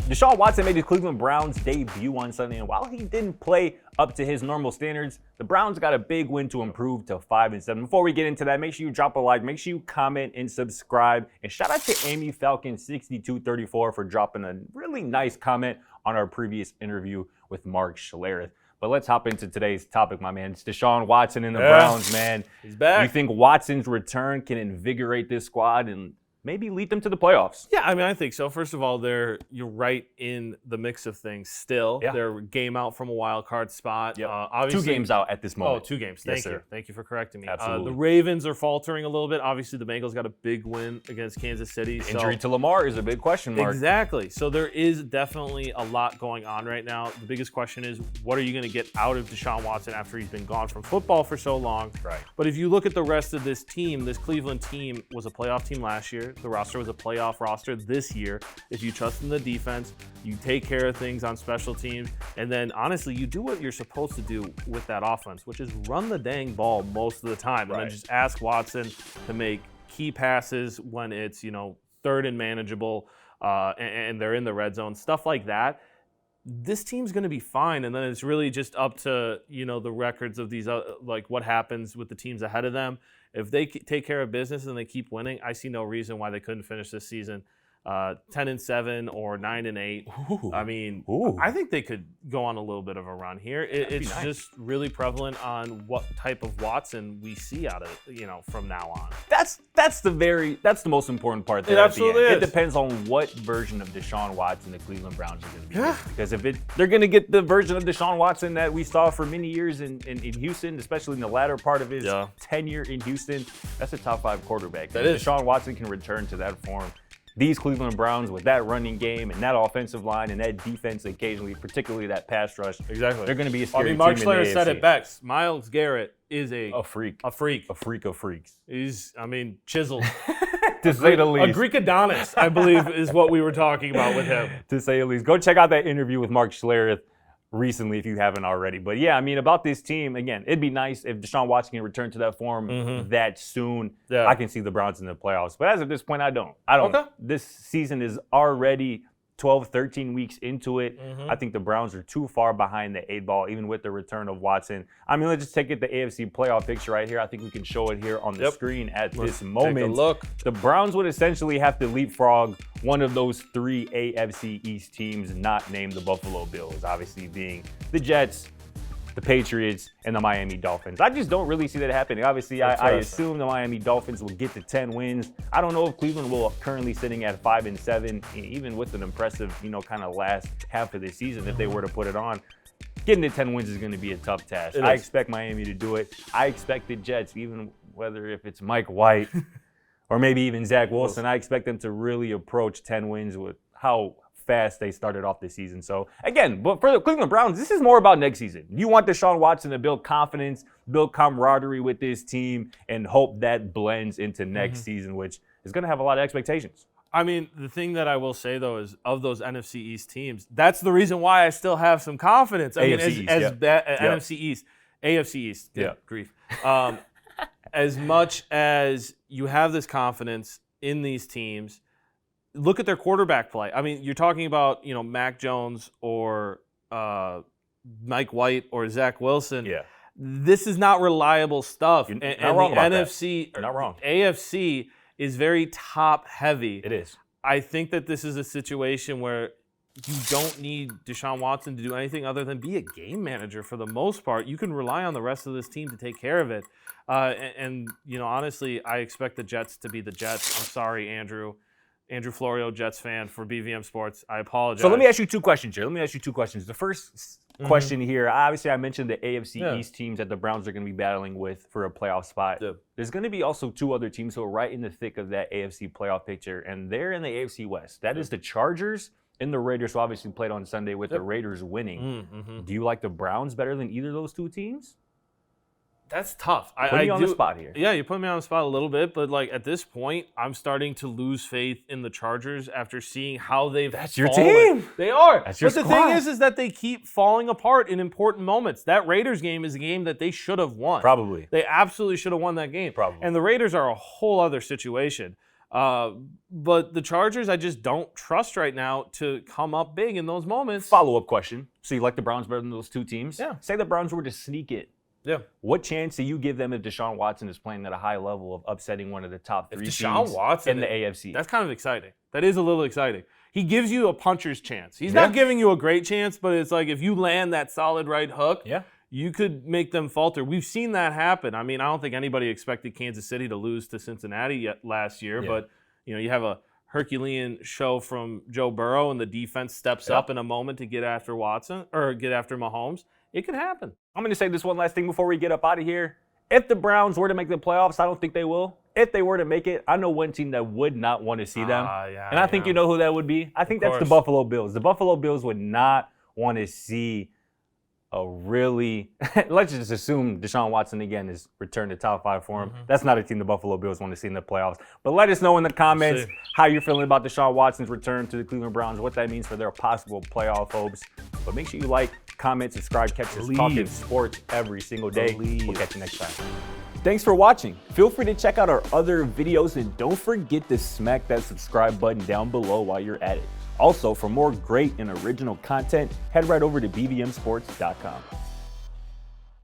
Deshaun Watson made his Cleveland Browns debut on Sunday, and while he didn't play up to his normal standards, the Browns got a big win to improve to 5-7. Before we get into that, make sure you drop a like, make sure you comment and subscribe, and shout out to Amy Falcon 6234 for dropping a really nice comment on our previous interview with Mark Schlereth. But let's hop into today's topic, my man. It's Deshaun Watson and the Browns, man. He's back. You think Watson's return can invigorate this squad and maybe lead them to the playoffs? Yeah, I mean, I think so. First of all, you're right in the mix of things still. Yeah. They're game out from a wild card spot. Yep. Obviously, 2 games out at this moment. Oh, 2 games. Yes, Thank you. sir. Thank you for correcting me. Absolutely. The Ravens are faltering a little bit. Obviously, the Bengals got a big win against Kansas City. Injury to Lamar is a big question mark. Exactly. So there is definitely a lot going on right now. The biggest question is, what are you going to get out of Deshaun Watson after he's been gone from football for so long? Right. But if you look at the rest of this team, this Cleveland team was a playoff team last year. The roster was a playoff roster this year. If you trust in the defense, you take care of things on special teams, and then honestly, you do what you're supposed to do with that offense, which is run the dang ball most of the time, and then just ask Watson to make key passes when it's, third and manageable, and they're in the red zone, stuff like that. This team's going to be fine, and then it's really just up to, the records of these, like what happens with the teams ahead of them. If they take care of business and they keep winning, I see no reason why they couldn't finish this season 10-7 or 9-8. Ooh. I mean, Ooh. I think they could go on a little bit of a run here. It's nice. just really prevalent on what type of Watson we see out of from now on. That's the most important part there. It absolutely at the end. is. It depends on what version of Deshaun Watson the Cleveland Browns are going to be getting. Because if they're going to get the version of Deshaun Watson that we saw for many years in Houston, especially in the latter part of his tenure in Houston, that's a top 5 quarterback. If Deshaun Watson can return to that form, these Cleveland Browns, with that running game and that offensive line and that defense occasionally, particularly that pass rush, they're going to be a scary team in the AFC. Mark Schlereth said it best. Myles Garrett is a freak. A freak. A freak of freaks. He's, chiseled. To say the least. A Greek Adonis, I believe, is what we were talking about with him. To say the least. Go check out that interview with Mark Schlereth recently if you haven't already. But yeah, about this team, again, it'd be nice if Deshaun Watson can return to that form that soon. Yeah. I can see the Browns in the playoffs. But as of this point, I don't. Okay. This season is already 12, 13 weeks into it. I think the Browns are too far behind the 8 ball, even with the return of Watson. Let's just take it the AFC playoff picture right here. I think we can show it here on the screen at this moment. Take a look. The Browns would essentially have to leapfrog one of those 3 AFC East teams not named the Buffalo Bills, obviously being the Jets, the Patriots, and the Miami Dolphins. I just don't really see that happening. Obviously, I assume the Miami Dolphins will get to 10 wins. I don't know if Cleveland will currently sitting at 5-7, even with an impressive, kind of last half of the season if they were to put it on. Getting to 10 wins is going to be a tough task. I expect Miami to do it. I expect the Jets, even whether if it's Mike White or maybe even Zach Wilson, I expect them to really approach 10 wins with how fast they started off this season. So again, but for the Cleveland Browns, this is more about next season. You want Deshaun Watson to build confidence, build camaraderie with this team, and hope that blends into next season, which is going to have a lot of expectations. The thing that I will say, though, is of those NFC East teams, that's the reason why I still have some confidence. NFC East, AFC East, grief. As much as you have this confidence in these teams, look at their quarterback play. You're talking about, Mac Jones or Mike White or Zach Wilson. Yeah. This is not reliable stuff. You're not wrong about NFC, You're not wrong. AFC is very top heavy. It is. I think that this is a situation where you don't need Deshaun Watson to do anything other than be a game manager for the most part. You can rely on the rest of this team to take care of it. Honestly, I expect the Jets to be the Jets. I'm sorry, Andrew Florio, Jets fan for BVM Sports. I apologize. So let me ask you 2 questions here. The first question here, obviously I mentioned the AFC East teams that the Browns are going to be battling with for a playoff spot. Yeah. There's going to be also 2 other teams who are right in the thick of that AFC playoff picture, and they're in the AFC West. That is the Chargers and the Raiders, who obviously played on Sunday with the Raiders winning. Do you like the Browns better than either of those 2 teams? That's tough. Put me on the spot here. Yeah, you put me on the spot a little bit, but at this point, I'm starting to lose faith in the Chargers after seeing how they've That's your team. They are. That's your squad. The thing is that they keep falling apart in important moments. That Raiders game is a game that they should have won. Probably. They absolutely should have won that game. Probably. And the Raiders are a whole other situation. But the Chargers, I just don't trust right now to come up big in those moments. Follow-up question. So you like the Browns better than those two teams? Yeah. Say the Browns were to sneak it. Yeah. What chance do you give them if Deshaun Watson is playing at a high level of upsetting one of the top three teams in the AFC? That's kind of exciting. That is a little exciting. He gives you a puncher's chance. He's not giving you a great chance, but it's like if you land that solid right hook, you could make them falter. We've seen that happen. I mean, I don't think anybody expected Kansas City to lose to Cincinnati last year, but you have a Herculean show from Joe Burrow and the defense steps up in a moment to get after Watson or get after Mahomes. It could happen. I'm going to say this one last thing before we get up out of here. If the Browns were to make the playoffs, I don't think they will. If they were to make it, I know one team that would not want to see them. And I think you know who that would be. I think that's the Buffalo Bills. The Buffalo Bills would not want to see a really, let's just assume Deshaun Watson again is returned to top 5 for him. That's not a team the Buffalo Bills want to see in the playoffs. But let us know in the comments how you're feeling about Deshaun Watson's return to the Cleveland Browns, what that means for their possible playoff hopes. But make sure you like, comment, subscribe, catch us talking sports every single day. We'll catch you next time. Thanks for watching. Feel free to check out our other videos and don't forget to smack that subscribe button down below while you're at it. Also, for more great and original content, head right over to bvmsports.com.